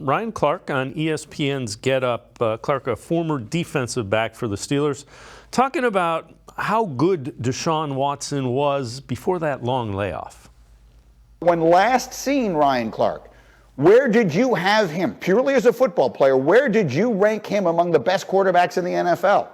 Ryan Clark on ESPN's Get Up. Clark, a former defensive back for the Steelers, talking about how good Deshaun Watson was before that long layoff. When last seen Ryan Clark, where did you have him? Purely as a football player, where did you rank him among the best quarterbacks in the NFL?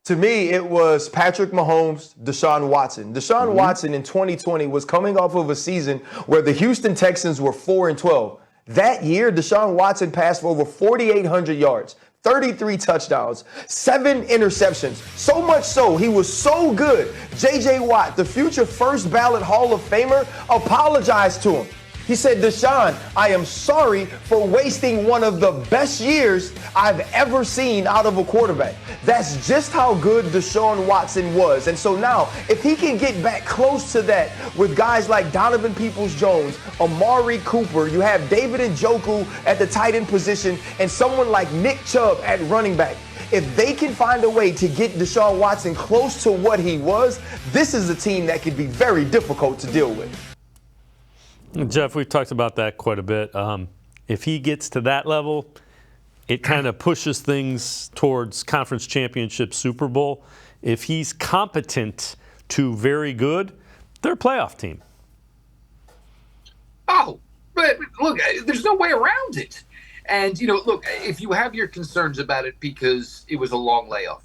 To me, it was Patrick Mahomes, Deshaun Watson. Deshaun Watson in 2020 was coming off of a season where the Houston Texans were 4-12. That year, Deshaun Watson passed for over 4,800 yards, 33 touchdowns, 7 interceptions. So much so, he was so good, J.J. Watt, the future first ballot Hall of Famer, apologized to him. He said, Deshaun, I am sorry for wasting one of the best years I've ever seen out of a quarterback. That's just how good Deshaun Watson was. And so now, if he can get back close to that with guys like Donovan Peoples-Jones, Amari Cooper, you have David Njoku at the tight end position, and someone like Nick Chubb at running back. If they can find a way to get Deshaun Watson close to what he was, this is a team that could be very difficult to deal with. Jeff, we've talked about that quite a bit. If he gets to that level, it kind of pushes things towards conference championship, Super Bowl. If he's competent to very good, they're a playoff team. Oh, but look, there's no way around it. And, look, if you have your concerns about it because it was a long layoff.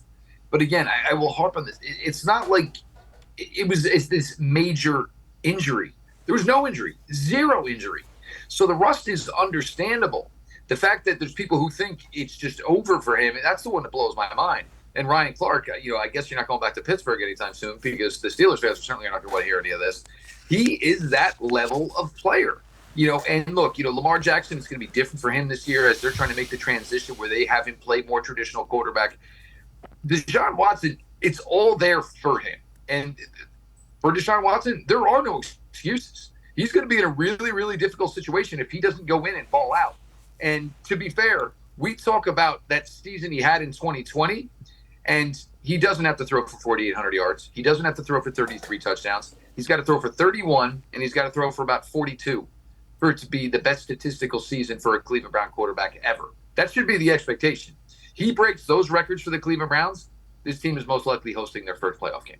But again, I will harp on this. It's not like it's this major injury. There was no injury, zero injury. So the rust is understandable. The fact that there's people who think it's just over for him, that's the one that blows my mind. And Ryan Clark, I guess you're not going back to Pittsburgh anytime soon because the Steelers fans certainly are not going to want to hear any of this. He is that level of player. And look, Lamar Jackson is going to be different for him this year as they're trying to make the transition where they have him play more traditional quarterback. Deshaun Watson, it's all there for him. And for Deshaun Watson, there are no excuses. He's going to be in a really, really difficult situation if he doesn't go in and fall out. And to be fair, we talk about that season he had in 2020, and he doesn't have to throw for 4,800 yards. He doesn't have to throw for 33 touchdowns. He's got to throw for 31, and he's got to throw for about 42 for it to be the best statistical season for a Cleveland Brown quarterback ever. That should be the expectation. He breaks those records for the Cleveland Browns, this team is most likely hosting their first playoff game.